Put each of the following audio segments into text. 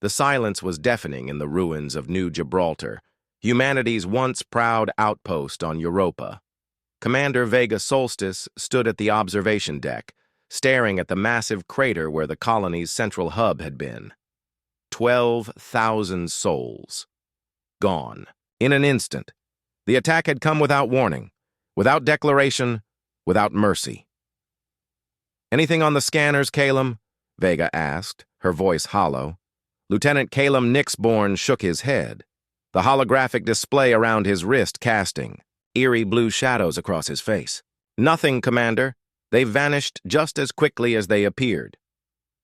The silence was deafening in the ruins of New Gibraltar, humanity's once proud outpost on Europa. Commander Vega Solstice stood at the observation deck, staring at the massive crater where the colony's central hub had been. 12,000 souls. Gone. In an instant. The attack had come without warning, without declaration, without mercy. "Anything on the scanners, Calum?" Vega asked, her voice hollow. Lieutenant Calum Nixborn shook his head, the holographic display around his wrist casting eerie blue shadows across his face. "Nothing, Commander. They vanished just as quickly as they appeared."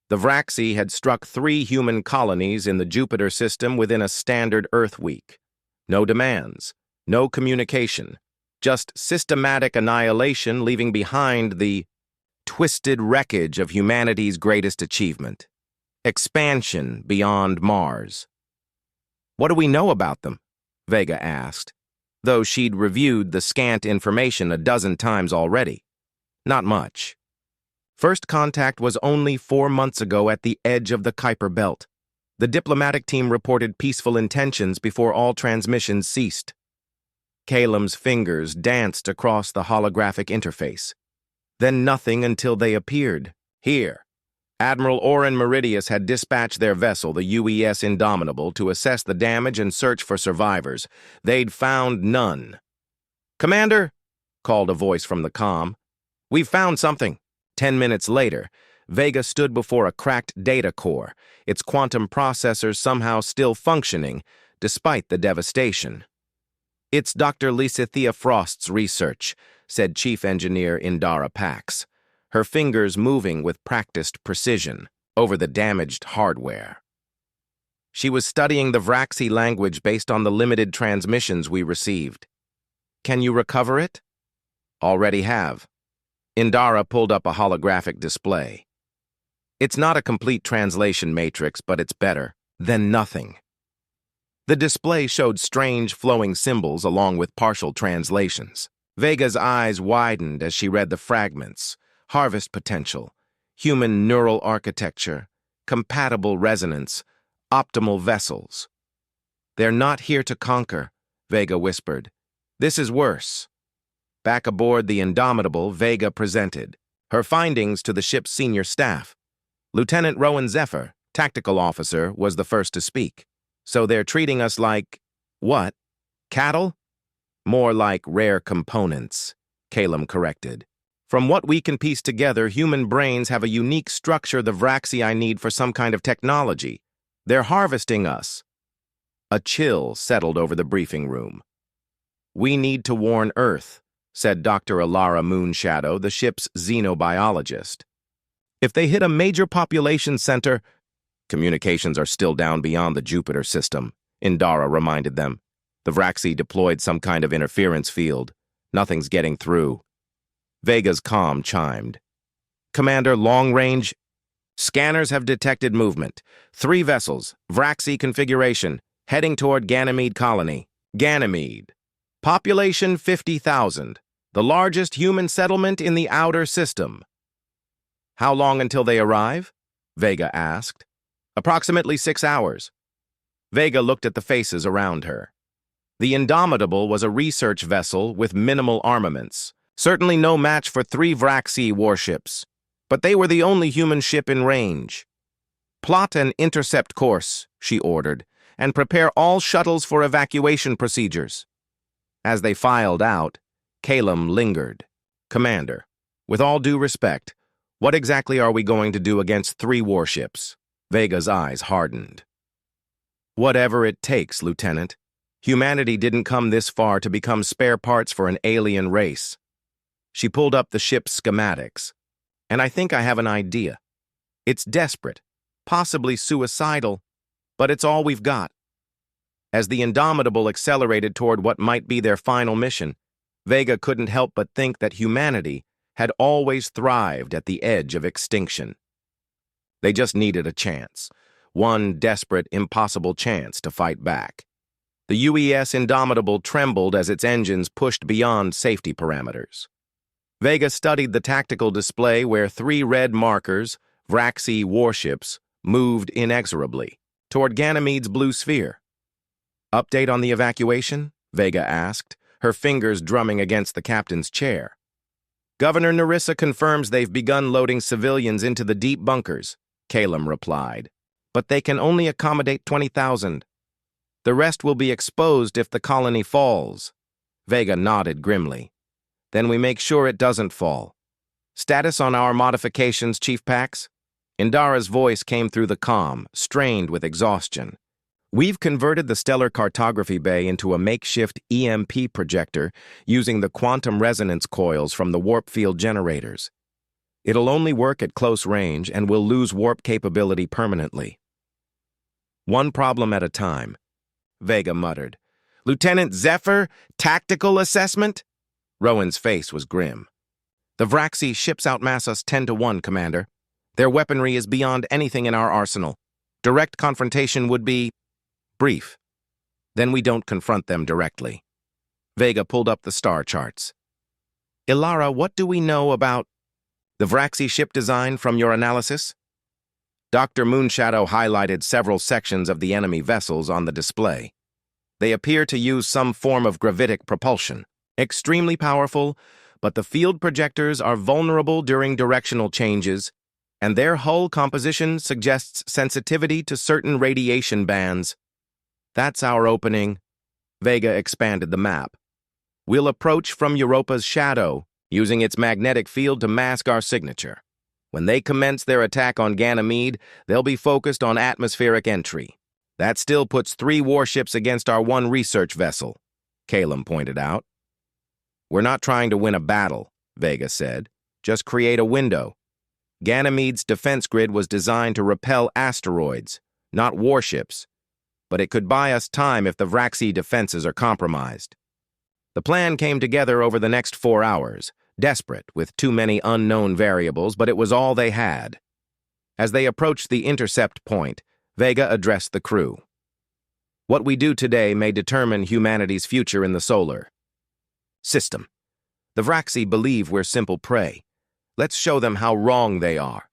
The Vraxi had struck 3 human colonies in the Jupiter system within a standard Earth week. No demands, no communication, just systematic annihilation, leaving behind the twisted wreckage of humanity's greatest achievement: expansion beyond Mars. "What do we know about them?" Vega asked, though she'd reviewed the scant information a dozen times already. Not much. First contact was only 4 months ago at the edge of the Kuiper Belt. The diplomatic team reported peaceful intentions before all transmissions ceased. Calum's fingers danced across the holographic interface. Then nothing until they appeared. Here. Admiral Oren Meridius had dispatched their vessel, the UES Indomitable, to assess the damage and search for survivors. They'd found none. "Commander," called a voice from the comm, "we've found something." 10 minutes later, Vega stood before a cracked data core, its quantum processors somehow still functioning, despite the devastation. "It's Dr. Lysithea Frost's research," said Chief Engineer Indara Pax, her fingers moving with practiced precision over the damaged hardware. "She was studying the Vraxi language based on the limited transmissions we received." "Can you recover it?" "Already have." Indara pulled up a holographic display. "It's not a complete translation matrix, but it's better than nothing." The display showed strange flowing symbols along with partial translations. Vega's eyes widened as she read the fragments: harvest potential, human neural architecture, compatible resonance, optimal vessels. "They're not here to conquer," Vega whispered. "This is worse." Back aboard the Indomitable, Vega presented her findings to the ship's senior staff. Lieutenant Rowan Zephyr, tactical officer, was the first to speak. "So they're treating us like, what, cattle?" "More like rare components," Calum corrected. "From what we can piece together, human brains have a unique structure the Vraxi need for some kind of technology. They're harvesting us." A chill settled over the briefing room. "We need to warn Earth," said Dr. Alara Moonshadow, the ship's xenobiologist. "If they hit a major population center—" "Communications are still down beyond the Jupiter system," Indara reminded them. "The Vraxi deployed some kind of interference field. Nothing's getting through." Vega's comm chimed. "Commander, long-range scanners have detected movement. 3 vessels, Vraxi configuration, heading toward Ganymede colony." "Ganymede. Population 50,000. The largest human settlement in the outer system." "How long until they arrive?" Vega asked. "Approximately 6 hours." Vega looked at the faces around her. The Indomitable was a research vessel with minimal armaments. Certainly no match for 3 Vraxi warships, but they were the only human ship in range. "Plot an intercept course," she ordered, "and prepare all shuttles for evacuation procedures." As they filed out, Calum lingered. "Commander, with all due respect, what exactly are we going to do against 3 warships?" Vega's eyes hardened. "Whatever it takes, Lieutenant. Humanity didn't come this far to become spare parts for an alien race." She pulled up the ship's schematics. "And I think I have an idea. It's desperate, possibly suicidal, but it's all we've got." As the Indomitable accelerated toward what might be their final mission, Vega couldn't help but think that humanity had always thrived at the edge of extinction. They just needed a chance, one desperate, impossible chance to fight back. The UES Indomitable trembled as its engines pushed beyond safety parameters. Vega studied the tactical display where 3 red markers, Vraxi warships, moved inexorably. toward Ganymede's blue sphere. Update on the evacuation? Vega asked, her fingers drumming against the captain's chair. Governor Nerissa confirms they've begun loading civilians into the deep bunkers, Calum replied. But they can only accommodate 20,000. The rest will be exposed if the colony falls. Vega nodded grimly. Then we make sure it doesn't fall. Status on our modifications, Chief Pax? Indara's voice came through the comm, strained with exhaustion. We've converted the stellar cartography bay into a makeshift EMP projector using the quantum resonance coils from the warp field generators. It'll only work at close range and will lose warp capability permanently. One problem at a time, Vega muttered. Lieutenant Zephyr, tactical assessment? Rowan's face was grim. The Vraxi ships outmass us 10-1, Commander. Their weaponry is beyond anything in our arsenal. Direct confrontation would be brief. Then we don't confront them directly. Vega pulled up the star charts. Ilara, what do we know about the Vraxi ship design from your analysis? Dr. Moonshadow highlighted several sections of the enemy vessels on the display. They appear to use some form of gravitic propulsion. Extremely powerful, but the field projectors are vulnerable during directional changes, and their hull composition suggests sensitivity to certain radiation bands. That's our opening. Vega expanded the map. We'll approach from Europa's shadow, using its magnetic field to mask our signature. When they commence their attack on Ganymede, they'll be focused on atmospheric entry. That still puts 3 warships against our 1 research vessel, Calum pointed out. We're not trying to win a battle, Vega said. Just create a window. Ganymede's defense grid was designed to repel asteroids, not warships, but it could buy us time if the Vraxi defenses are compromised. The plan came together over the next 4 hours, desperate, with too many unknown variables, but it was all they had. As they approached the intercept point, Vega addressed the crew. What we do today may determine humanity's future in the solar system. The Vraxi believe we're simple prey. Let's show them how wrong they are.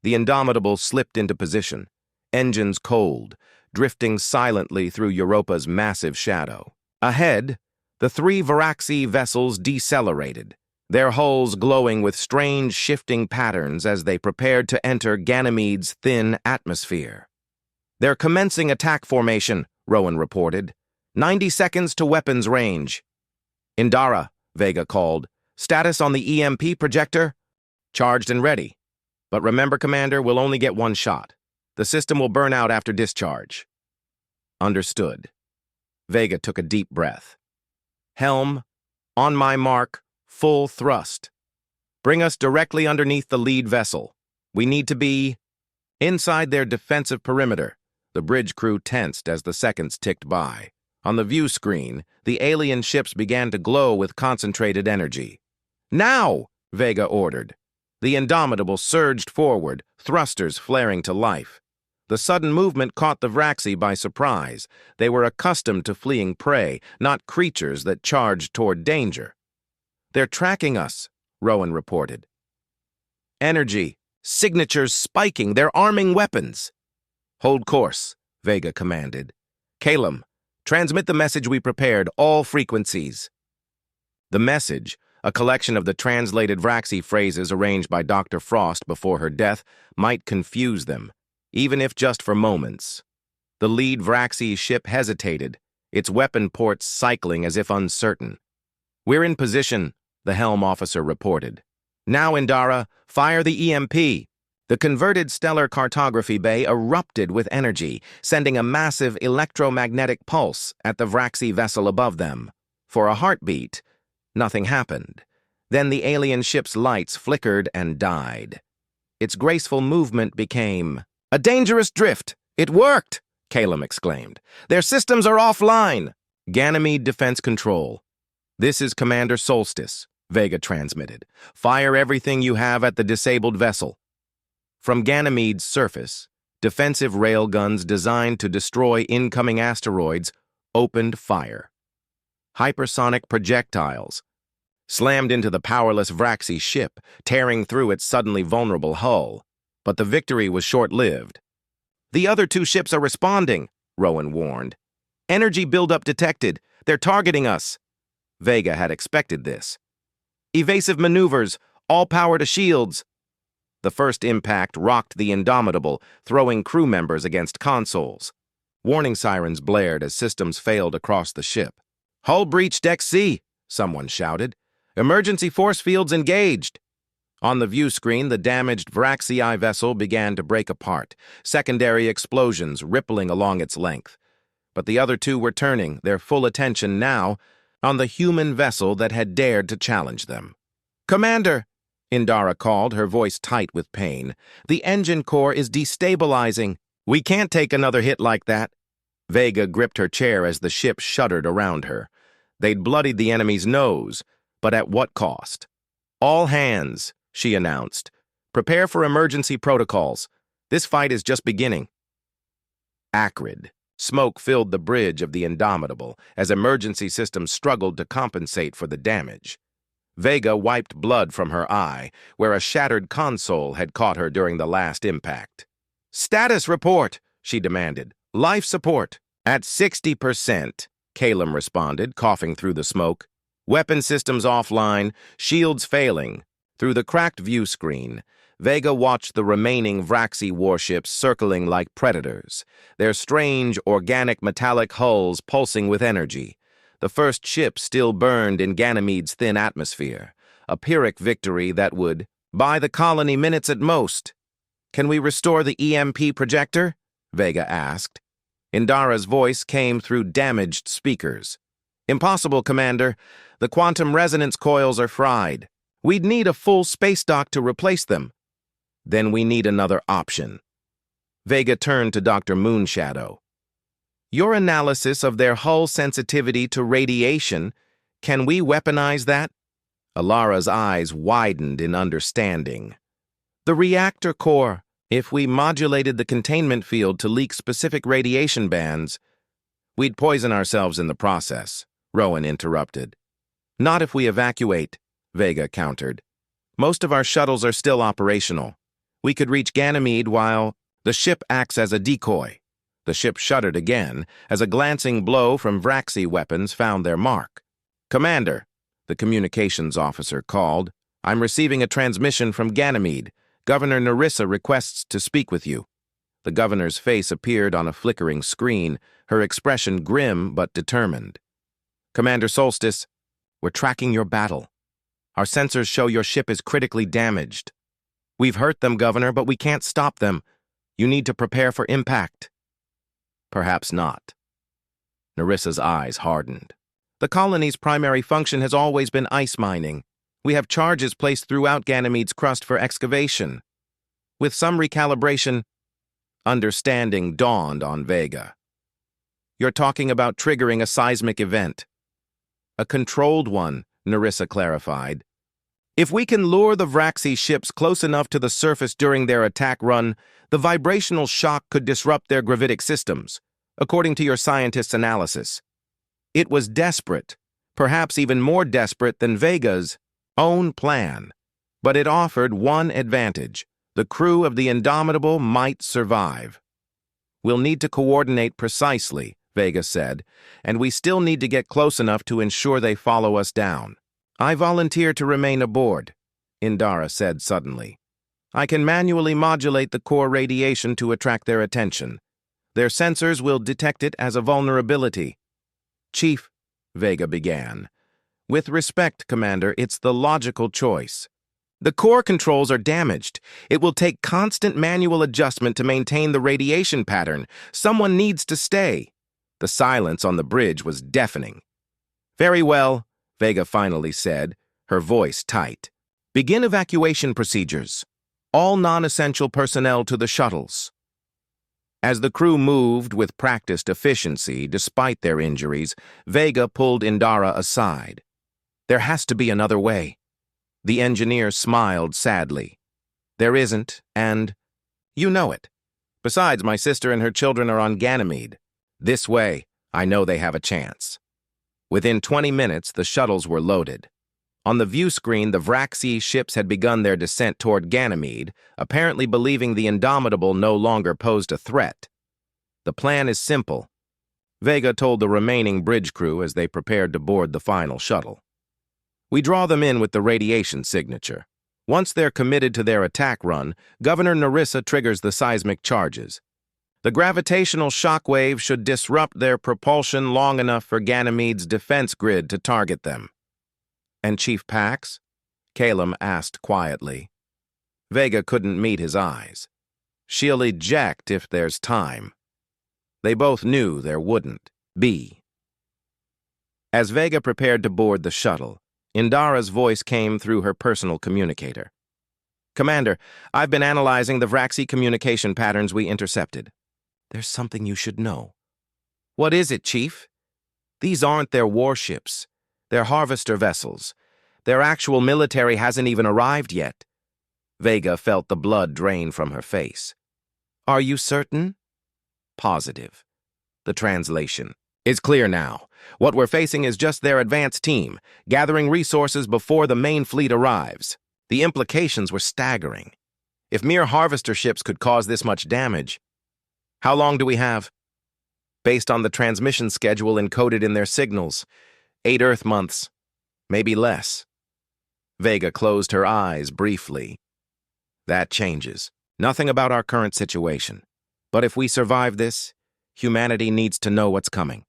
The Indomitable slipped into position, engines cold, drifting silently through Europa's massive shadow. Ahead, the 3 Vraxi vessels decelerated, their hulls glowing with strange shifting patterns as they prepared to enter Ganymede's thin atmosphere. They're commencing attack formation, Rowan reported. 90 seconds to weapons range. Indara, Vega called. Status on the EMP projector? Charged and ready. But remember, Commander, we'll only get 1 shot. The system will burn out after discharge. Understood. Vega took a deep breath. Helm, on my mark, full thrust. Bring us directly underneath the lead vessel. We need to be inside their defensive perimeter. The bridge crew tensed as the seconds ticked by. On the view screen, the alien ships began to glow with concentrated energy. Now, Vega ordered. The Indomitable surged forward, thrusters flaring to life. The sudden movement caught the Vraxi by surprise. They were accustomed to fleeing prey, not creatures that charged toward danger. They're tracking us, Rowan reported. Energy, signatures spiking, they're arming weapons. Hold course, Vega commanded. Calum, transmit the message we prepared, all frequencies. The message, a collection of the translated Vraxi phrases arranged by Dr. Frost before her death, might confuse them, even if just for moments. The lead Vraxi ship hesitated, its weapon ports cycling as if uncertain. We're in position, the helm officer reported. Now, Indara, fire the EMP. The converted stellar cartography bay erupted with energy, sending a massive electromagnetic pulse at the Vraxi vessel above them. For a heartbeat, nothing happened. Then the alien ship's lights flickered and died. Its graceful movement became a dangerous drift. It worked, Calum exclaimed. Their systems are offline. Ganymede Defense Control. This is Commander Solstice, Vega transmitted. Fire everything you have at the disabled vessel. From Ganymede's surface, defensive railguns designed to destroy incoming asteroids opened fire. Hypersonic projectiles slammed into the powerless Vraxi ship, tearing through its suddenly vulnerable hull. But the victory was short-lived. The other two ships are responding, Rowan warned. Energy buildup detected. They're targeting us. Vega had expected this. Evasive maneuvers, all power to shields. The first impact rocked the Indomitable, throwing crew members against consoles. Warning sirens blared as systems failed across the ship. Hull breach deck C, someone shouted. Emergency force fields engaged. On the view screen, the damaged Vraxii vessel began to break apart, secondary explosions rippling along its length. But the other two were turning, their full attention now on the human vessel that had dared to challenge them. Commander, Indara called, her voice tight with pain. The engine core is destabilizing. We can't take another hit like that. Vega gripped her chair as the ship shuddered around her. They'd bloodied the enemy's nose, but at what cost? All hands, she announced. Prepare for emergency protocols. This fight is just beginning. Acrid. Smoke filled the bridge of the Indomitable as emergency systems struggled to compensate for the damage. Vega wiped blood from her eye, where a shattered console had caught her during the last impact. Status report, she demanded. Life support. At 60%, Calum responded, coughing through the smoke. Weapon systems offline, shields failing. Through the cracked view screen, Vega watched the remaining Vraxii warships circling like predators, their strange, organic metallic hulls pulsing with energy. The first ship still burned in Ganymede's thin atmosphere, a Pyrrhic victory that would buy the colony minutes at most. Can we restore the EMP projector? Vega asked. Indara's voice came through damaged speakers. Impossible, Commander. The quantum resonance coils are fried. We'd need a full space dock to replace them. Then we need another option. Vega turned to Dr. Moonshadow. Your analysis of their hull sensitivity to radiation, can we weaponize that? Alara's eyes widened in understanding. The reactor core, if we modulated the containment field to leak specific radiation bands, we'd poison ourselves in the process, Rowan interrupted. Not if we evacuate, Vega countered. Most of our shuttles are still operational. We could reach Ganymede while the ship acts as a decoy. The ship shuddered again as a glancing blow from Vraxii weapons found their mark. Commander, the communications officer called. I'm receiving a transmission from Ganymede. Governor Nerissa requests to speak with you. The governor's face appeared on a flickering screen, her expression grim but determined. Commander Solstice, we're tracking your battle. Our sensors show your ship is critically damaged. We've hurt them, Governor, but we can't stop them. You need to prepare for impact. Perhaps not. Nerissa's eyes hardened. The colony's primary function has always been ice mining. We have charges placed throughout Ganymede's crust for excavation. With some recalibration, understanding dawned on Vega. You're talking about triggering a seismic event. A controlled one, Nerissa clarified. If we can lure the Vraxii ships close enough to the surface during their attack run, the vibrational shock could disrupt their gravitic systems, according to your scientist's analysis. It was desperate, perhaps even more desperate than Vega's own plan, but it offered one advantage. The crew of the Indomitable might survive. We'll need to coordinate precisely, Vega said, and we still need to get close enough to ensure they follow us down. I volunteer to remain aboard, Indara said suddenly. I can manually modulate the core radiation to attract their attention. Their sensors will detect it as a vulnerability. Chief, Vega began. With respect, Commander, it's the logical choice. The core controls are damaged. It will take constant manual adjustment to maintain the radiation pattern. Someone needs to stay. The silence on the bridge was deafening. Very well, Vega finally said, her voice tight. Begin evacuation procedures. All non-essential personnel to the shuttles. As the crew moved with practiced efficiency despite their injuries, Vega pulled Indara aside. There has to be another way. The engineer smiled sadly. There isn't, and you know it. Besides, my sister and her children are on Ganymede. This way, I know they have a chance. Within 20 minutes, the shuttles were loaded. On the view screen, the Vraxi ships had begun their descent toward Ganymede, apparently believing the Indomitable no longer posed a threat. The plan is simple, Vega told the remaining bridge crew as they prepared to board the final shuttle. We draw them in with the radiation signature. Once they're committed to their attack run, Governor Nerissa triggers the seismic charges. The gravitational shockwave should disrupt their propulsion long enough for Ganymede's defense grid to target them. And Chief Pax? Calum asked quietly. Vega couldn't meet his eyes. She'll eject if there's time. They both knew there wouldn't be. As Vega prepared to board the shuttle, Indara's voice came through her personal communicator. Commander, I've been analyzing the Vraxi communication patterns we intercepted. There's something you should know. What is it, Chief? These aren't their warships. They're harvester vessels. Their actual military hasn't even arrived yet. Vega felt the blood drain from her face. Are you certain? Positive. The translation. It's clear now. What we're facing is just their advance team, gathering resources before the main fleet arrives. The implications were staggering. If mere harvester ships could cause this much damage. How long do we have? Based on the transmission schedule encoded in their signals, 8 Earth months, maybe less. Vega closed her eyes briefly. That changes. Nothing about our current situation. But if we survive this, humanity needs to know what's coming.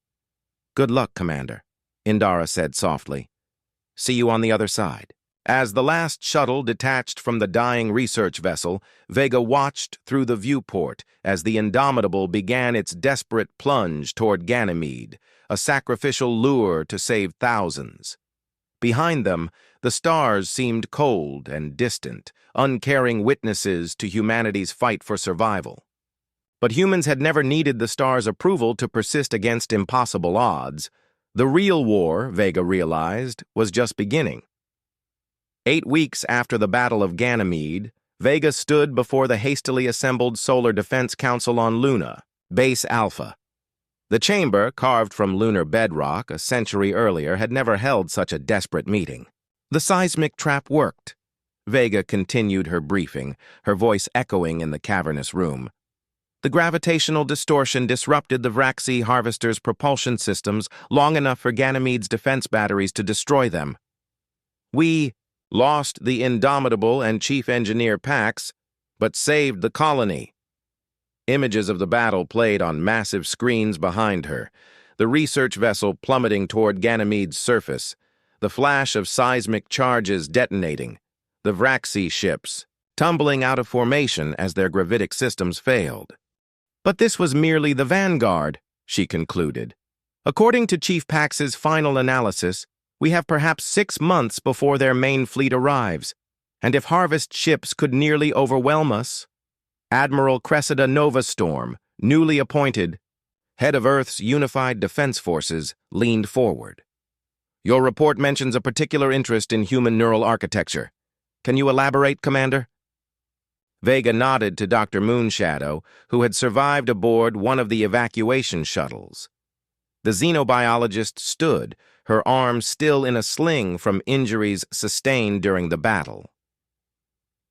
Good luck, Commander, Indara said softly. See you on the other side. As the last shuttle detached from the dying research vessel, Vega watched through the viewport as the Indomitable began its desperate plunge toward Ganymede, a sacrificial lure to save thousands. Behind them, the stars seemed cold and distant, uncaring witnesses to humanity's fight for survival. But humans had never needed the stars' approval to persist against impossible odds. The real war, Vega realized, was just beginning. 8 weeks after the Battle of Ganymede, Vega stood before the hastily assembled Solar Defense Council on Luna, Base Alpha. The chamber, carved from lunar bedrock a century earlier, had never held such a desperate meeting. The seismic trap worked. Vega continued her briefing, her voice echoing in the cavernous room. The gravitational distortion disrupted the Vraxi harvester's propulsion systems long enough for Ganymede's defense batteries to destroy them. We lost the Indomitable and Chief Engineer Pax, but saved the colony. Images of the battle played on massive screens behind her, the research vessel plummeting toward Ganymede's surface, the flash of seismic charges detonating, the Vraxi ships tumbling out of formation as their gravitic systems failed. But this was merely the vanguard, she concluded. According to Chief Pax's final analysis, we have perhaps 6 months before their main fleet arrives, and if harvest ships could nearly overwhelm us. Admiral Cressida Novastorm, newly appointed, head of Earth's Unified Defense Forces, leaned forward. Your report mentions a particular interest in human neural architecture. Can you elaborate, Commander? Vega nodded to Dr. Moonshadow, who had survived aboard one of the evacuation shuttles. The xenobiologist stood, her arm still in a sling from injuries sustained during the battle.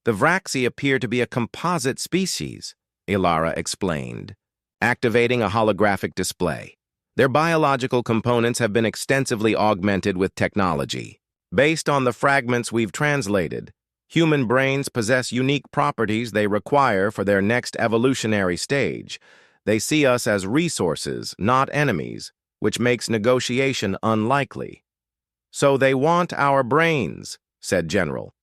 The Vraxi appear to be a composite species, Ilara explained, activating a holographic display. Their biological components have been extensively augmented with technology. Based on the fragments we've translated, human brains possess unique properties they require for their next evolutionary stage. They see us as resources, not enemies, which makes negotiation unlikely. So they want our brains, said General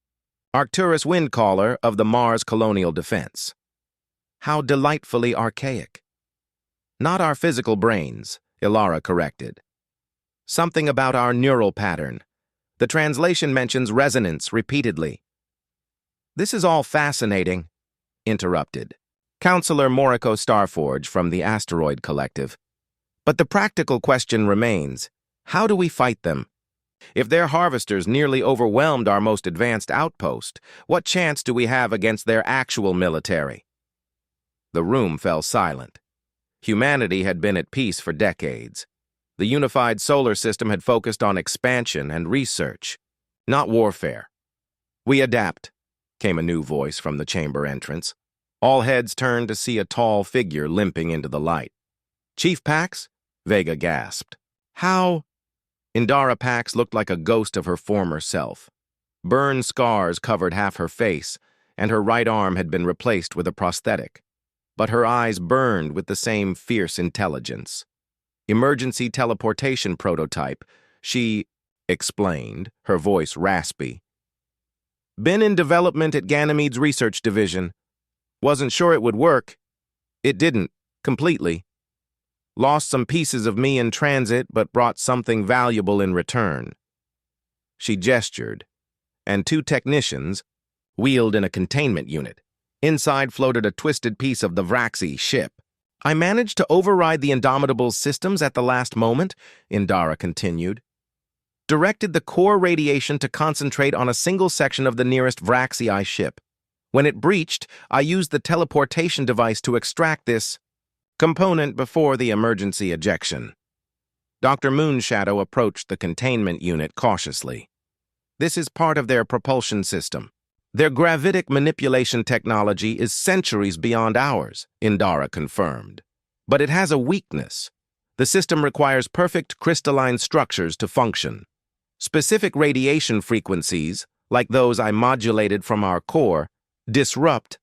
Arcturus Windcaller of the Mars Colonial Defense. How delightfully archaic. Not our physical brains, Ilara corrected. Something about our neural pattern. The translation mentions resonance repeatedly. This is all fascinating, interrupted Counselor Moriko Starforge from the Asteroid Collective. But the practical question remains, how do we fight them? If their harvesters nearly overwhelmed our most advanced outpost, what chance do we have against their actual military? The room fell silent. Humanity had been at peace for decades. The unified solar system had focused on expansion and research. not warfare. We adapt, came a new voice from the chamber entrance. All heads turned to see a tall figure limping into the light. Chief Pax? Vega gasped. How? Indara Pax looked like a ghost of her former self. Burn scars covered half her face, and her right arm had been replaced with a prosthetic. But her eyes burned with the same fierce intelligence. Emergency teleportation prototype, she explained, her voice raspy. Been in development at Ganymede's research division. Wasn't sure it would work. It didn't, completely. Lost some pieces of me in transit, but brought something valuable in return. She gestured, and two technicians, wheeled in a containment unit. Inside floated a twisted piece of the Vraxi ship. I managed to override the Indomitable's systems at the last moment, Indara continued. Directed the core radiation to concentrate on a single section of the nearest Vraxii ship. When it breached, I used the teleportation device to extract this component before the emergency ejection. Dr. Moonshadow approached the containment unit cautiously. This is part of their propulsion system. Their gravitic manipulation technology is centuries beyond ours, Indara confirmed. But it has a weakness. The system requires perfect crystalline structures to function. Specific radiation frequencies, like those I modulated from our core, disrupt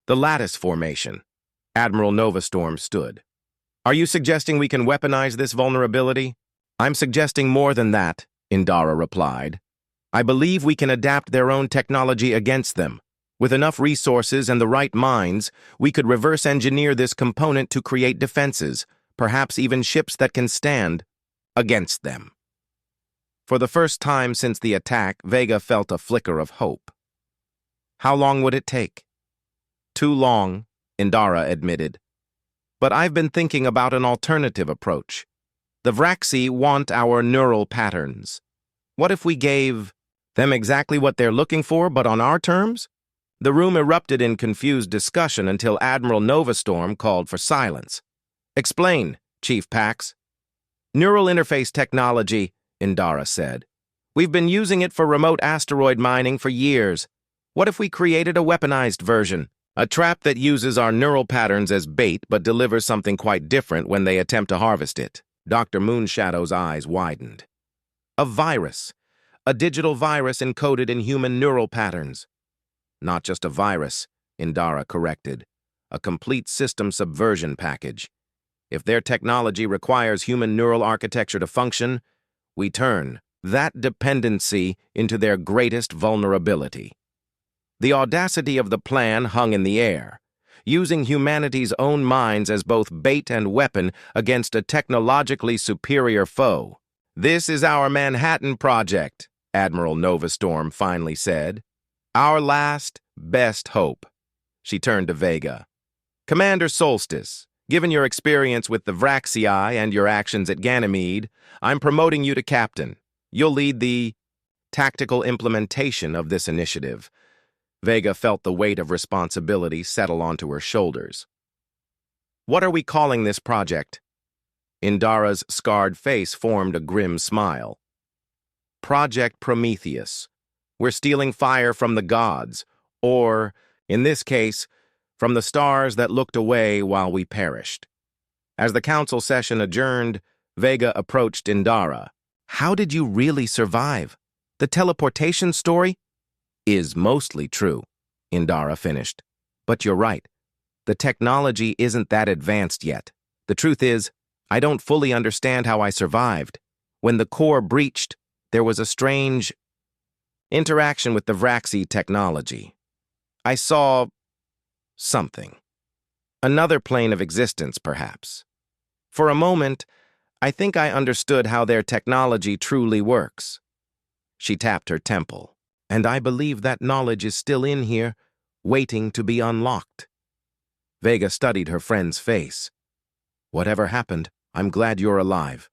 the lattice formation. Admiral Novastorm stood. Are you suggesting we can weaponize this vulnerability? I'm suggesting more than that, Indara replied. I believe we can adapt their own technology against them. With enough resources and the right minds, we could reverse engineer this component to create defenses, perhaps even ships that can stand against them. For the first time since the attack, Vega felt a flicker of hope. How long would it take? Too long, Indara admitted. But I've been thinking about an alternative approach. The Vraxi want our neural patterns. What if we gave them exactly what they're looking for, but on our terms? The room erupted in confused discussion until Admiral Novastorm called for silence. Explain, Chief Pax. Neural interface technology, Indara said. We've been using it for remote asteroid mining for years. What if we created a weaponized version? A trap that uses our neural patterns as bait but delivers something quite different when they attempt to harvest it. Dr. Moonshadow's eyes widened. A virus. A digital virus encoded in human neural patterns. Not just a virus, Indara corrected. A complete system subversion package. If their technology requires human neural architecture to function, we turn that dependency into their greatest vulnerability. The audacity of the plan hung in the air, using humanity's own minds as both bait and weapon against a technologically superior foe. This is our Manhattan Project, Admiral Novastorm finally said. Our last, best hope. She turned to Vega. Commander Solstice, given your experience with the Vraxii and your actions at Ganymede, I'm promoting you to captain. You'll lead the tactical implementation of this initiative. Vega felt the weight of responsibility settle onto her shoulders. What are we calling this project? Indara's scarred face formed a grim smile. Project Prometheus. We're stealing fire from the gods, or, in this case, from the stars that looked away while we perished. As the council session adjourned, Vega approached Indara. How did you really survive? The teleportation story is mostly true, Indara finished. But you're right. The technology isn't that advanced yet. The truth is, I don't fully understand how I survived. When the core breached, there was a strange interaction with the Vraxi technology. I saw something. Another plane of existence, perhaps. For a moment, I think I understood how their technology truly works. She tapped her temple. And I believe that knowledge is still in here, waiting to be unlocked. Vega studied her friend's face. Whatever happened, I'm glad you're alive.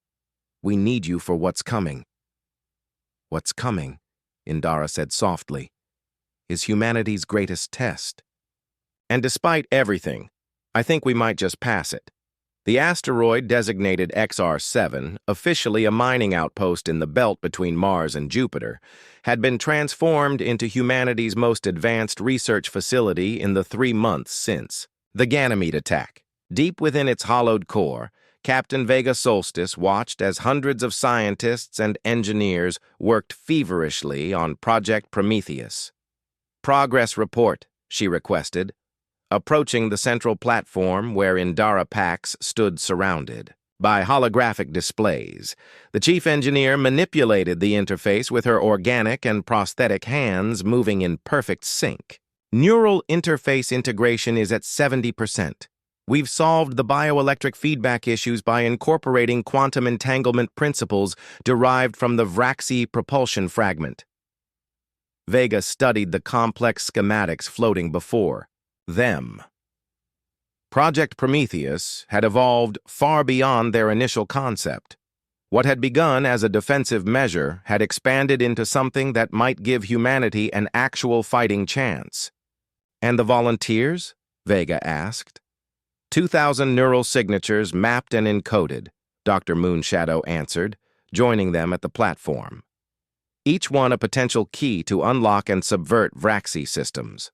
We need you for what's coming. What's coming, Indara said softly, is humanity's greatest test. And despite everything, I think we might just pass it. The asteroid designated XR7, officially a mining outpost in the belt between Mars and Jupiter, had been transformed into humanity's most advanced research facility in the 3 months since the Ganymede attack. Deep within its hollowed core, Captain Vega Solstice watched as hundreds of scientists and engineers worked feverishly on Project Prometheus. "Progress report," she requested, approaching the central platform where Indara Pax stood surrounded by holographic displays. The chief engineer manipulated the interface with her organic and prosthetic hands moving in perfect sync. "Neural interface integration is at 70%. We've solved the bioelectric feedback issues by incorporating quantum entanglement principles derived from the Vraxi propulsion fragment." Vega studied the complex schematics floating before them. Project Prometheus had evolved far beyond their initial concept. What had begun as a defensive measure had expanded into something that might give humanity an actual fighting chance. "And the volunteers?" Vega asked. 2,000 neural signatures mapped and encoded, Dr. Moonshadow answered, joining them at the platform. Each one a potential key to unlock and subvert Vraxi systems.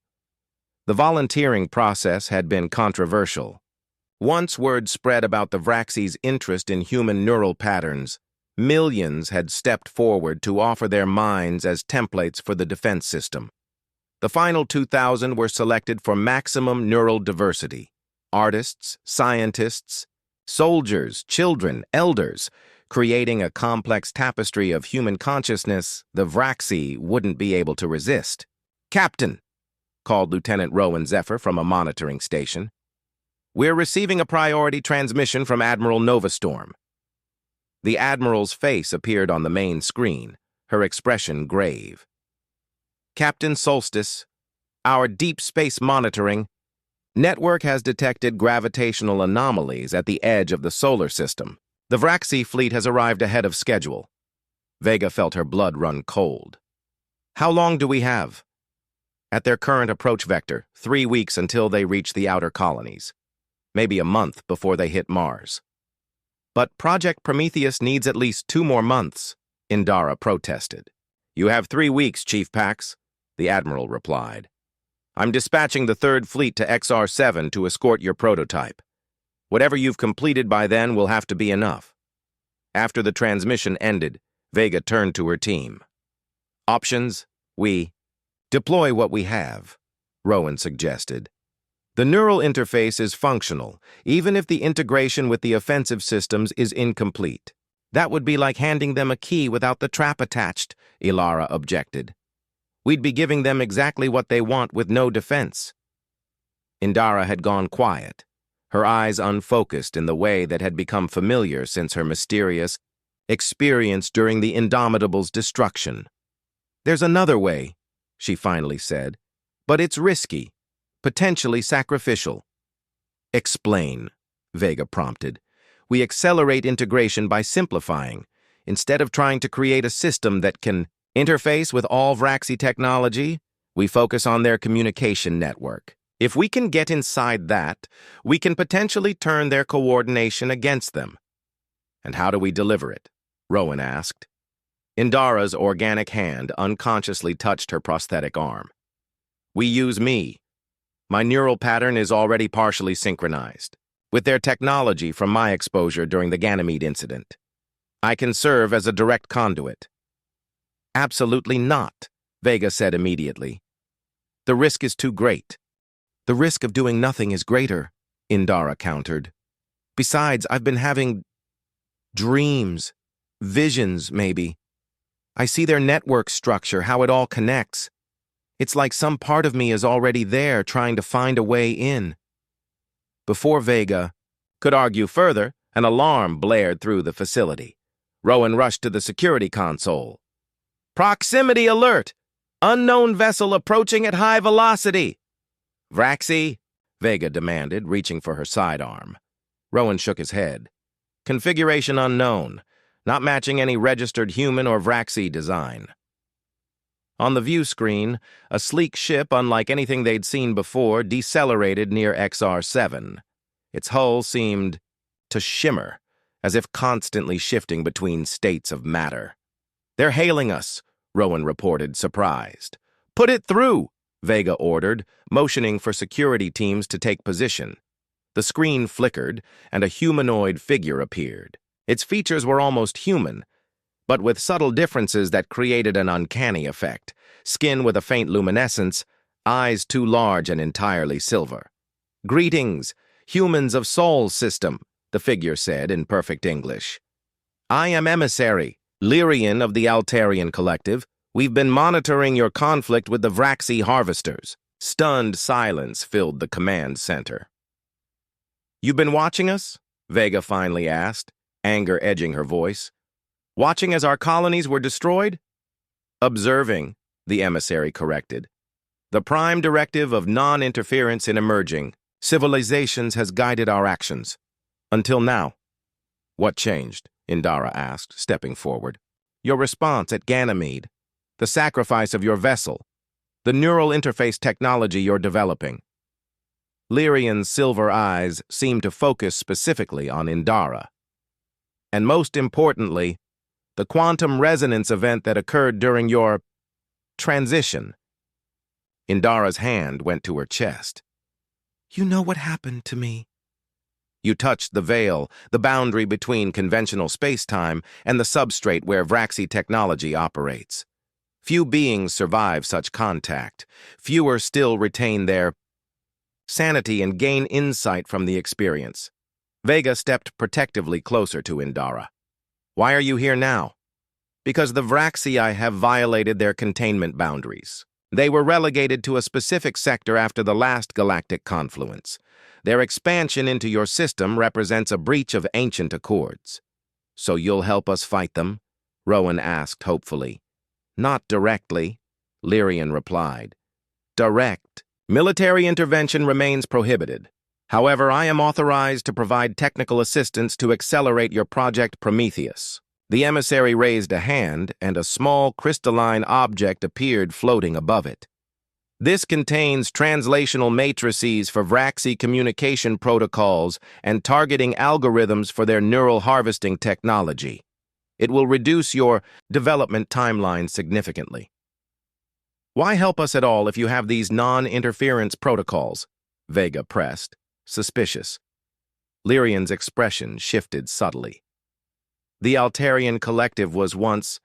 The volunteering process had been controversial. Once word spread about the Vraxi's interest in human neural patterns, millions had stepped forward to offer their minds as templates for the defense system. The final 2,000 were selected for maximum neural diversity. Artists, scientists, soldiers, children, elders, creating a complex tapestry of human consciousness the Vraxi wouldn't be able to resist. "Captain," called Lieutenant Rowan Zephyr from a monitoring station, "we're receiving a priority transmission from Admiral Novastorm." The Admiral's face appeared on the main screen, her expression grave. "Captain Solstice, our deep space monitoring network has detected gravitational anomalies at the edge of the solar system. The Vraxi fleet has arrived ahead of schedule." Vega felt her blood run cold. "How long do we have?" "At their current approach vector, 3 weeks until they reach the outer colonies. Maybe a month before they hit Mars." "But Project Prometheus needs at least 2 more months," Indara protested. "You have 3 weeks, Chief Pax," the Admiral replied. "I'm dispatching the 3rd Fleet to XR7 to escort your prototype. Whatever you've completed by then will have to be enough." After the transmission ended, Vega turned to her team. "Options? We deploy what we have," Rowan suggested. "The neural interface is functional, even if the integration with the offensive systems is incomplete. That would be like handing them a key without the trap attached," Ilara objected. "We'd be giving them exactly what they want with no defense." Indara had gone quiet, her eyes unfocused in the way that had become familiar since her mysterious experience during the Indomitable's destruction. "There's another way," she finally said, "but it's risky, potentially sacrificial." "Explain," Vega prompted. "We accelerate integration by simplifying, instead of trying to create a system that can interface with all Vraxi technology. We focus on their communication network. If we can get inside that, we can potentially turn their coordination against them." "And how do we deliver it?" Rowan asked. Indara's organic hand unconsciously touched her prosthetic arm. "We use me. My neural pattern is already partially synchronized with their technology from my exposure during the Ganymede incident. I can serve as a direct conduit." "Absolutely not," Vega said immediately. "The risk is too great." "The risk of doing nothing is greater," Indara countered. "Besides, I've been having dreams, visions, maybe. I see their network structure, how it all connects. It's like some part of me is already there trying to find a way in." Before Vega could argue further, an alarm blared through the facility. Rowan rushed to the security console. "Proximity alert! Unknown vessel approaching at high velocity!" "Vraxi?" Vega demanded, reaching for her sidearm. Rowan shook his head. "Configuration unknown, not matching any registered human or Vraxi design." On the view screen, a sleek ship unlike anything they'd seen before decelerated near XR7. Its hull seemed to shimmer, as if constantly shifting between states of matter. "They're hailing us," Rowan reported, surprised. "Put it through," Vega ordered, motioning for security teams to take position. The screen flickered, and a humanoid figure appeared. Its features were almost human, but with subtle differences that created an uncanny effect. Skin with a faint luminescence, eyes too large and entirely silver. "Greetings, humans of Sol System," the figure said in perfect English. "I am Emissary, Lyrian of the Altarian Collective. We've been monitoring your conflict with the Vraxi harvesters." Stunned silence filled the command center. "You've been watching us?" Vega finally asked, anger edging her voice. "Watching as our colonies were destroyed?" "Observing," the emissary corrected. "The prime directive of non-interference in emerging civilizations has guided our actions. Until now." "What changed?" Indara asked, stepping forward. "Your response at Ganymede, the sacrifice of your vessel, the neural interface technology you're developing." Lyrian's silver eyes seemed to focus specifically on Indara. "And most importantly, the quantum resonance event that occurred during your transition." Indara's hand went to her chest. "You know what happened to me." "You touched the veil, the boundary between conventional space-time and the substrate where Vraxi technology operates. Few beings survive such contact. Fewer still retain their sanity and gain insight from the experience." Vega stepped protectively closer to Indara. "Why are you here now?" "Because the Vraxi have violated their containment boundaries. They were relegated to a specific sector after the last galactic confluence. Their expansion into your system represents a breach of ancient accords." "So you'll help us fight them?" Rowan asked hopefully. "Not directly," Lyrian replied. "Direct. Military intervention remains prohibited. However, I am authorized to provide technical assistance to accelerate your Project Prometheus." The emissary raised a hand, and a small crystalline object appeared floating above it. "This contains translational matrices for Vraxi communication protocols and targeting algorithms for their neural harvesting technology. It will reduce your development timeline significantly." "Why help us at all if you have these non-interference protocols?" Vega pressed, suspicious. Lyrian's expression shifted subtly. "The Altarian Collective was once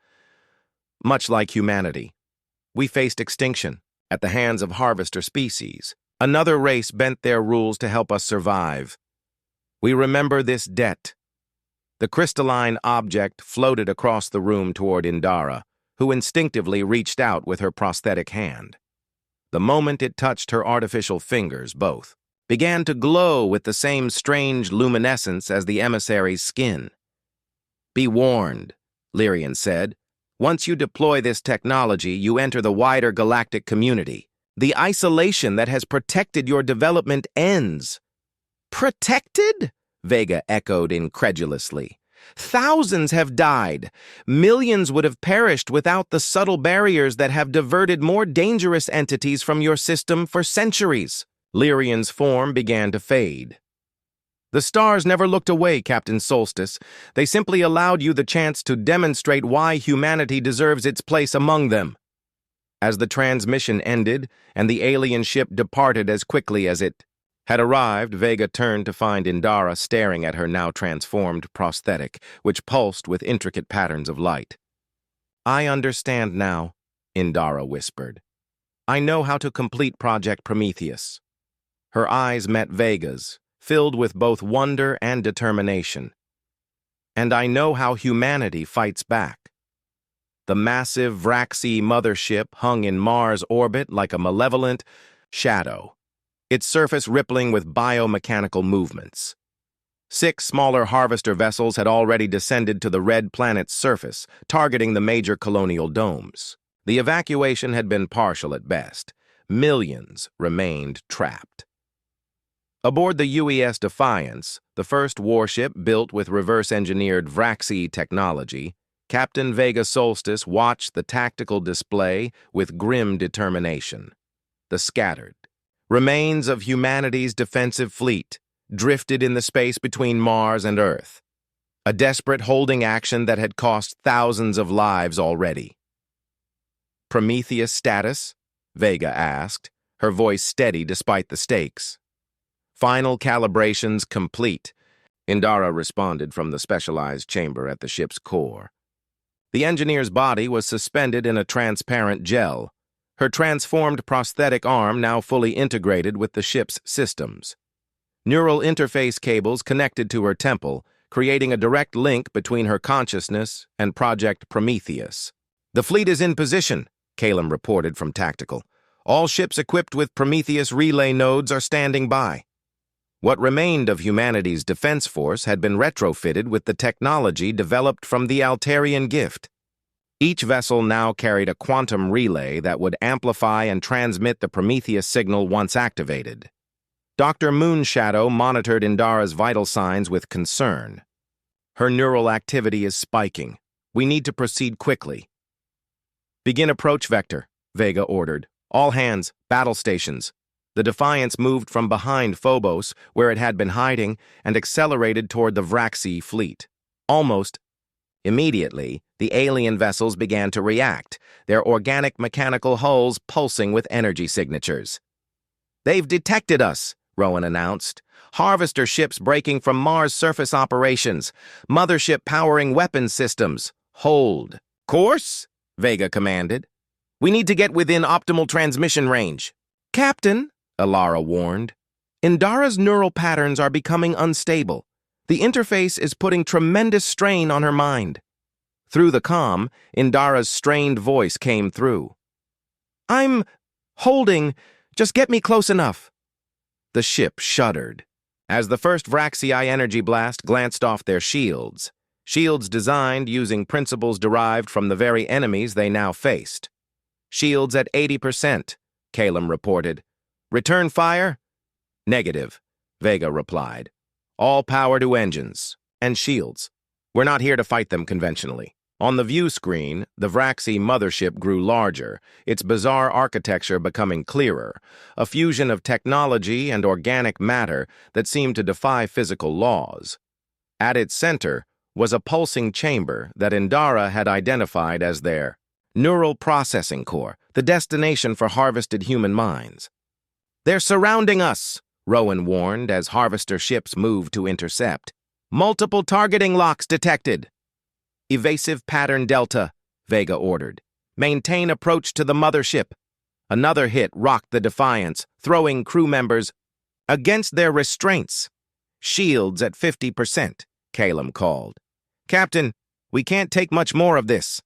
much like humanity. We faced extinction at the hands of harvester species. Another race bent their rules to help us survive. We remember this debt." The crystalline object floated across the room toward Indara, who instinctively reached out with her prosthetic hand. The moment it touched her artificial fingers, both began to glow with the same strange luminescence as the emissary's skin. "Be warned," Lyrian said. "Once you deploy this technology, you enter the wider galactic community. The isolation that has protected your development ends." "Protected?" Vega echoed incredulously. "Thousands have died. Millions would have perished without the subtle barriers that have diverted more dangerous entities from your system for centuries." Lyrian's form began to fade. "The stars never looked away, Captain Solstice. They simply allowed you the chance to demonstrate why humanity deserves its place among them." As the transmission ended and the alien ship departed as quickly as it had arrived, Vega turned to find Indara staring at her now transformed prosthetic, which pulsed with intricate patterns of light. "I understand now," Indara whispered. "I know how to complete Project Prometheus." Her eyes met Vega's, filled with both wonder and determination. "And I know how humanity fights back." The massive Vraxi mothership hung in Mars' orbit like a malevolent shadow, its surface rippling with biomechanical movements. 6 smaller harvester vessels had already descended to the red planet's surface, targeting the major colonial domes. The evacuation had been partial at best. Millions remained trapped. Aboard the UES Defiance, the first warship built with reverse-engineered Vraxi technology, Captain Vega Solstice watched the tactical display with grim determination. The scattered remains of humanity's defensive fleet, drifted in the space between Mars and Earth. A desperate holding action that had cost thousands of lives already. Prometheus status? Vega asked, her voice steady despite the stakes. Final calibrations complete, Indara responded from the specialized chamber at the ship's core. The engineer's body was suspended in a transparent gel, her transformed prosthetic arm now fully integrated with the ship's systems. Neural interface cables connected to her temple, creating a direct link between her consciousness and Project Prometheus. "The fleet is in position," Calum reported from Tactical. "All ships equipped with Prometheus relay nodes are standing by." What remained of humanity's defense force had been retrofitted with the technology developed from the Altarian gift. Each vessel now carried a quantum relay that would amplify and transmit the Prometheus signal once activated. Dr. Moonshadow monitored Indara's vital signs with concern. "Her neural activity is spiking. We need to proceed quickly." "Begin approach vector," Vega ordered. "All hands, battle stations." The Defiance moved from behind Phobos, where it had been hiding, and accelerated toward the Vraxi fleet. Almost immediately, the alien vessels began to react, their organic mechanical hulls pulsing with energy signatures. "They've detected us," Rowan announced. "Harvester ships breaking from Mars surface operations. Mothership powering weapons systems. Hold." "Course," Vega commanded. "We need to get within optimal transmission range." "Captain," Alara warned, "Indara's neural patterns are becoming unstable. The interface is putting tremendous strain on her mind." Through the comm, Indara's strained voice came through. "I'm holding. Just get me close enough." The ship shuddered as the first Vraxii energy blast glanced off their shields designed using principles derived from the very enemies they now faced. "Shields at 80%, Calum reported. "Return fire?" "Negative," Vega replied. "All power to engines and shields. We're not here to fight them conventionally." On the view screen, the Vraxi mothership grew larger, its bizarre architecture becoming clearer, a fusion of technology and organic matter that seemed to defy physical laws. At its center was a pulsing chamber that Indara had identified as their neural processing core, the destination for harvested human minds. "They're surrounding us," Rowan warned as harvester ships moved to intercept. "Multiple targeting locks detected." "Evasive pattern Delta," Vega ordered. "Maintain approach to the mothership." Another hit rocked the Defiance, throwing crew members against their restraints. "Shields at 50%, Calum called. "Captain, we can't take much more of this."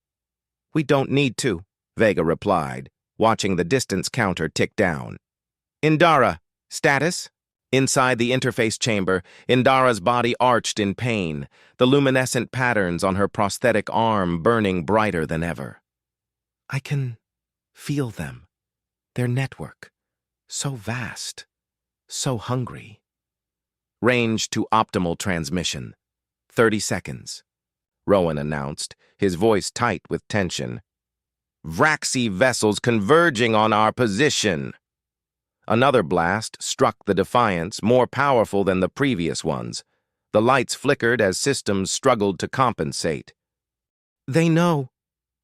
"We don't need to," Vega replied, watching the distance counter tick down. "Indara, status?" Inside the interface chamber, Indara's body arched in pain, the luminescent patterns on her prosthetic arm burning brighter than ever. "I can feel them. Their network. So vast. So hungry." "Range to optimal transmission. 30 seconds," Rowan announced, his voice tight with tension. "Vraxi vessels converging on our position." Another blast struck the Defiance, more powerful than the previous ones. The lights flickered as systems struggled to compensate. "They know,"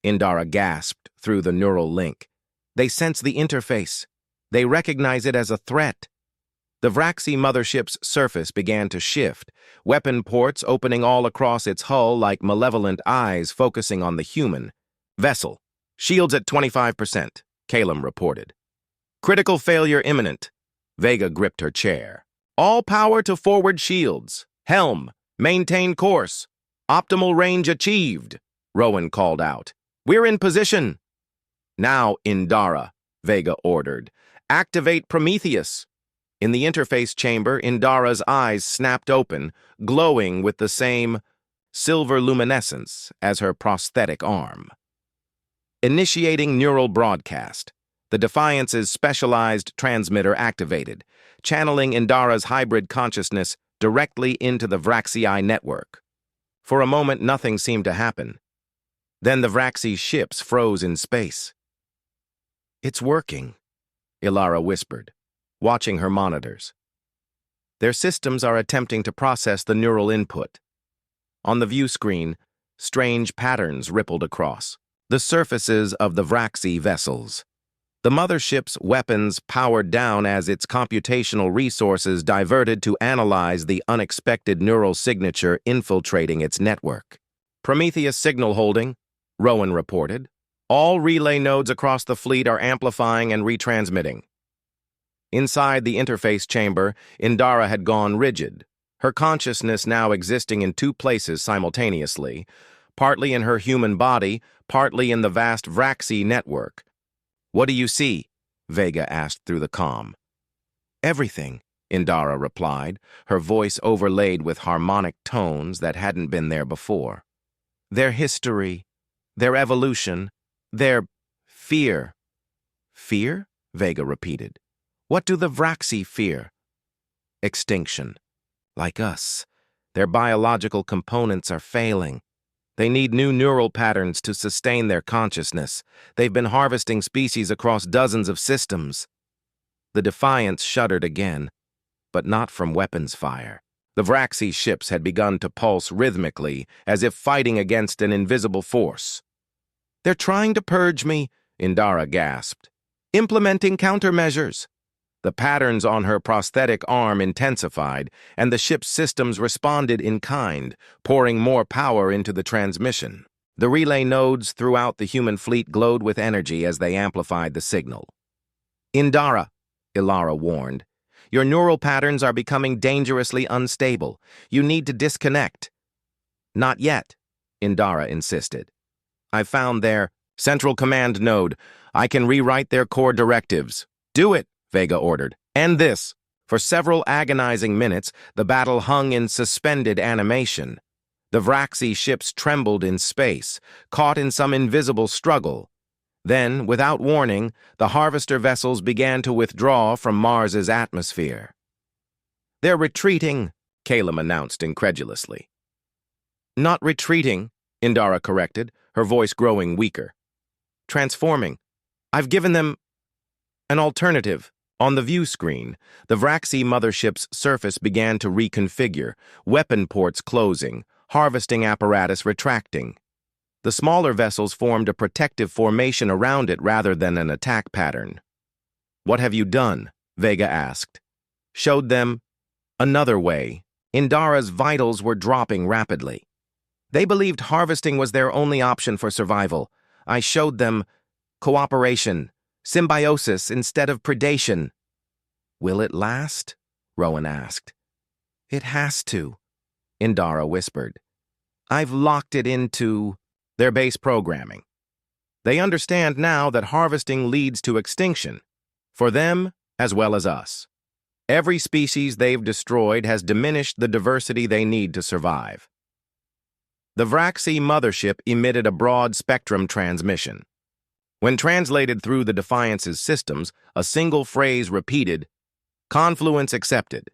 Indara gasped through the neural link. "They sense the interface. They recognize it as a threat." The Vraxi mothership's surface began to shift, weapon ports opening all across its hull like malevolent eyes focusing on the human. "Vessel, shields at 25%, Calum reported. "Critical failure imminent." Vega gripped her chair. "All power to forward shields. Helm, maintain course. Optimal range achieved," Rowan called out. "We're in position." "Now, Indara," Vega ordered. "Activate Prometheus." In the interface chamber, Indara's eyes snapped open, glowing with the same silver luminescence as her prosthetic arm. Initiating neural broadcast. The Defiance's specialized transmitter activated, channeling Indara's hybrid consciousness directly into the Vraxii network. For a moment, nothing seemed to happen. Then the Vraxi ships froze in space. "It's working," Ilara whispered, watching her monitors. Their systems are attempting to process the neural input. On the view screen, strange patterns rippled across the surfaces of the Vraxi vessels. The mothership's weapons powered down as its computational resources diverted to analyze the unexpected neural signature infiltrating its network. Prometheus signal holding, Rowan reported. All relay nodes across the fleet are amplifying and retransmitting. Inside the interface chamber, Indara had gone rigid, her consciousness now existing in two places simultaneously, partly in her human body, partly in the vast Vraxi network. "What do you see?" Vega asked through the comm. "Everything," Indara replied, her voice overlaid with harmonic tones that hadn't been there before. "Their history, their evolution, their fear." "Fear?" Vega repeated. "What do the Vraxi fear?" "Extinction. Like us, their biological components are failing. They need new neural patterns to sustain their consciousness. They've been harvesting species across dozens of systems." The Defiance shuddered again, but not from weapons fire. The Vraxi ships had begun to pulse rhythmically, as if fighting against an invisible force. "They're trying to purge me," Indara gasped. "Implementing countermeasures." The patterns on her prosthetic arm intensified, and the ship's systems responded in kind, pouring more power into the transmission. The relay nodes throughout the human fleet glowed with energy as they amplified the signal. "Indara," Ilara warned, "your neural patterns are becoming dangerously unstable. You need to disconnect." "Not yet," Indara insisted. "I found their central command node. I can rewrite their core directives." "Do it," Vega ordered. "And this." For several agonizing minutes, the battle hung in suspended animation. The Vraxi ships trembled in space, caught in some invisible struggle. Then, without warning, the harvester vessels began to withdraw from Mars's atmosphere. "They're retreating," Calum announced incredulously. "Not retreating," Indara corrected, her voice growing weaker. "Transforming. I've given them an alternative." On the view screen, the Vraxi mothership's surface began to reconfigure, weapon ports closing, harvesting apparatus retracting. The smaller vessels formed a protective formation around it rather than an attack pattern. "What have you done?" Vega asked. "Showed them another way." Indara's vitals were dropping rapidly. "They believed harvesting was their only option for survival. I showed them cooperation. Symbiosis instead of predation." "Will it last?" Rowan asked. "It has to," Indara whispered. "I've locked it into their base programming. They understand now that harvesting leads to extinction, for them as well as us. Every species they've destroyed has diminished the diversity they need to survive." The Vraxi mothership emitted a broad-spectrum transmission. When translated through the Defiance's systems, a single phrase repeated, "Confluence accepted."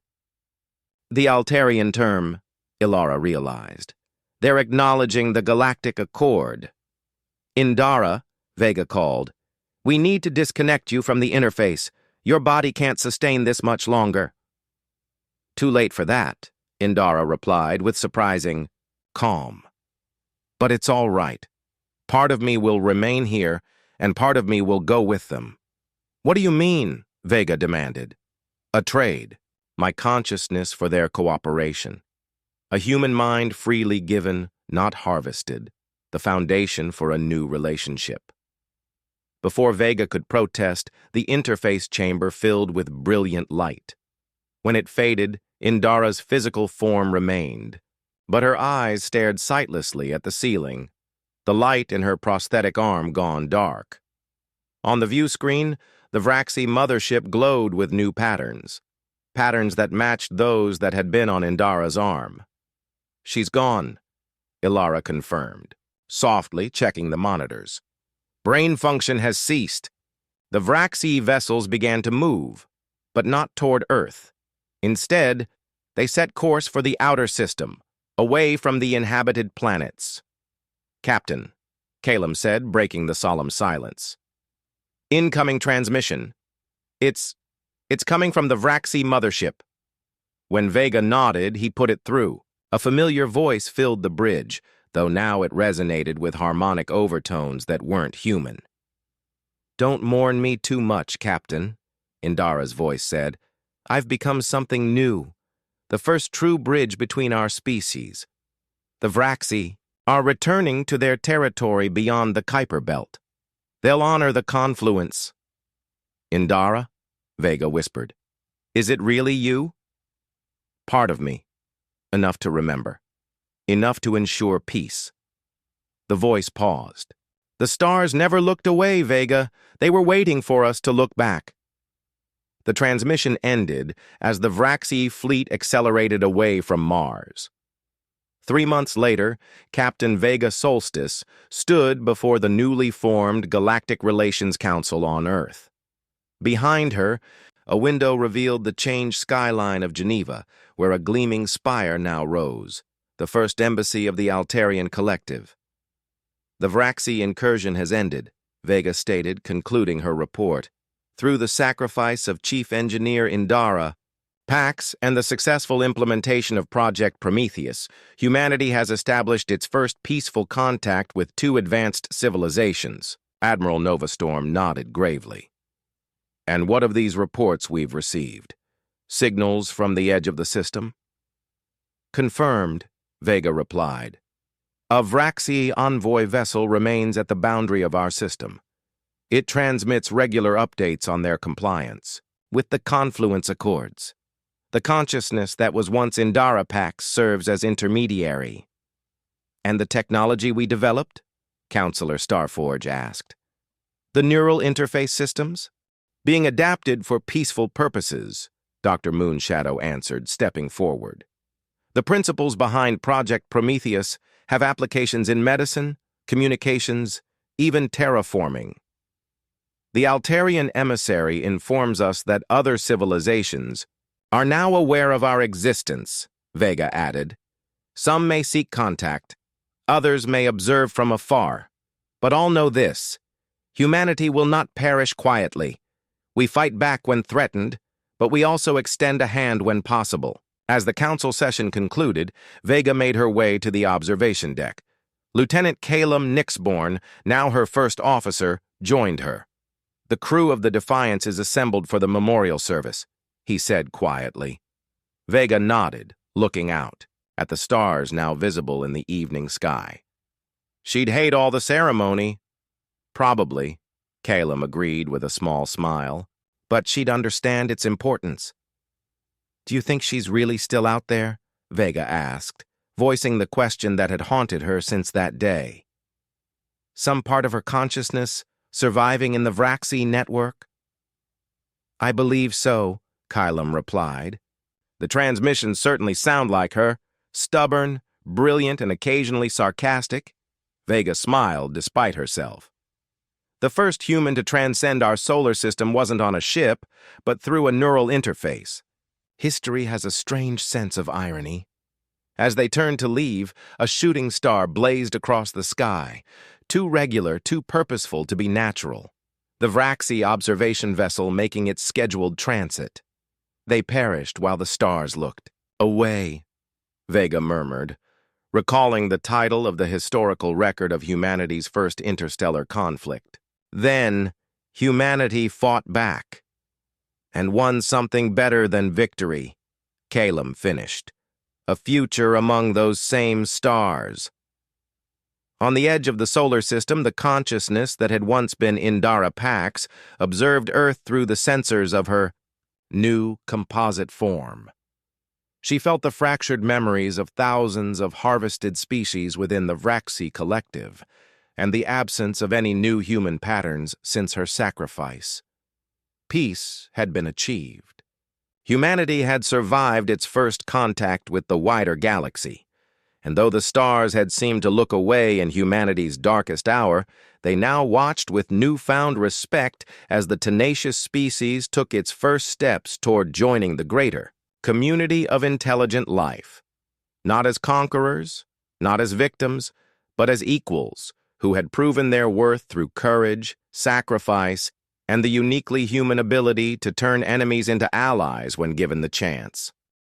The Altarian term, Ilara realized. They're acknowledging the Galactic Accord. "Indara," Vega called, "we need to disconnect you from the interface. Your body can't sustain this much longer." "Too late for that," Indara replied with surprising calm. "But it's all right. Part of me will remain here, and part of me will go with them." "What do you mean?" Vega demanded. "A trade, my consciousness for their cooperation. A human mind freely given, not harvested, the foundation for a new relationship." Before Vega could protest, the interface chamber filled with brilliant light. When it faded, Indara's physical form remained, but her eyes stared sightlessly at the ceiling, the light in her prosthetic arm gone dark. On the view screen, the Vraxi mothership glowed with new patterns that matched those that had been on Indara's arm. "She's gone," Ilara confirmed, softly checking the monitors. "Brain function has ceased." The Vraxi vessels began to move, but not toward Earth. Instead, they set course for the outer system, away from the inhabited planets. "Captain," Calum said, breaking the solemn silence. "Incoming transmission. It's coming from the Vraxi mothership." When Vega nodded, he put it through. A familiar voice filled the bridge, though now it resonated with harmonic overtones that weren't human. "Don't mourn me too much, Captain," Indara's voice said. "I've become something new, the first true bridge between our species. The Vraxi are returning to their territory beyond the Kuiper Belt. They'll honor the confluence." "Indara?" Vega whispered. "Is it really you?" "Part of me. Enough to remember. Enough to ensure peace." The voice paused. "The stars never looked away, Vega. They were waiting for us to look back." The transmission ended as the Vraxi fleet accelerated away from Mars. 3 months later, Captain Vega Solstice stood before the newly formed Galactic Relations Council on Earth. Behind her, a window revealed the changed skyline of Geneva, where a gleaming spire now rose, the first embassy of the Altarian Collective. "The Vraxi incursion has ended," Vega stated, concluding her report. "Through the sacrifice of Chief Engineer Indara, Pax, and the successful implementation of Project Prometheus, humanity has established its first peaceful contact with 2 advanced civilizations." Admiral Novastorm nodded gravely. "And what of these reports we've received? Signals from the edge of the system?" "Confirmed," Vega replied. "A Vraxi envoy vessel remains at the boundary of our system. It transmits regular updates on their compliance with the Confluence Accords. The consciousness that was once Indara Pax serves as intermediary." "And the technology we developed?" Counselor Starforge asked. "The neural interface systems? Being adapted for peaceful purposes," Dr. Moonshadow answered, stepping forward. "The principles behind Project Prometheus have applications in medicine, communications, even terraforming." "The Altarian emissary informs us that other civilizations are now aware of our existence," Vega added. "Some may seek contact, others may observe from afar. But all know this: humanity will not perish quietly. We fight back when threatened, but we also extend a hand when possible." As the council session concluded, Vega made her way to the observation deck. Lieutenant Calum Nixborn, now her first officer, joined her. "The crew of the Defiance is assembled for the memorial service," he said quietly. Vega nodded, looking out at the stars now visible in the evening sky. "She'd hate all the ceremony." "Probably," Calum agreed with a small smile, "but she'd understand its importance." "Do you think she's really still out there?" Vega asked, voicing the question that had haunted her since that day. "Some part of her consciousness surviving in the Vraxi network?" "I believe so," Kylum replied. "The transmissions certainly sound like her. Stubborn, brilliant, and occasionally sarcastic." Vega smiled despite herself. "The first human to transcend our solar system wasn't on a ship, but through a neural interface. History has a strange sense of irony." As they turned to leave, a shooting star blazed across the sky, too regular, too purposeful to be natural. The Vraxi observation vessel making its scheduled transit. They perished while the stars looked away, Vega murmured, recalling the title of the historical record of humanity's first interstellar conflict. Then, humanity fought back and won something better than victory, Calum finished. A future among those same stars. On the edge of the solar system, the consciousness that had once been Indara Pax observed Earth through the sensors of her new composite form. She felt the fractured memories of thousands of harvested species within the Vraxi collective, and the absence of any new human patterns since her sacrifice. Peace had been achieved. Humanity had survived its first contact with the wider galaxy, and though the stars had seemed to look away in humanity's darkest hour, they now watched with newfound respect as the tenacious species took its first steps toward joining the greater community of intelligent life, not as conquerors, not as victims, but as equals who had proven their worth through courage, sacrifice, and the uniquely human ability to turn enemies into allies when given the chance.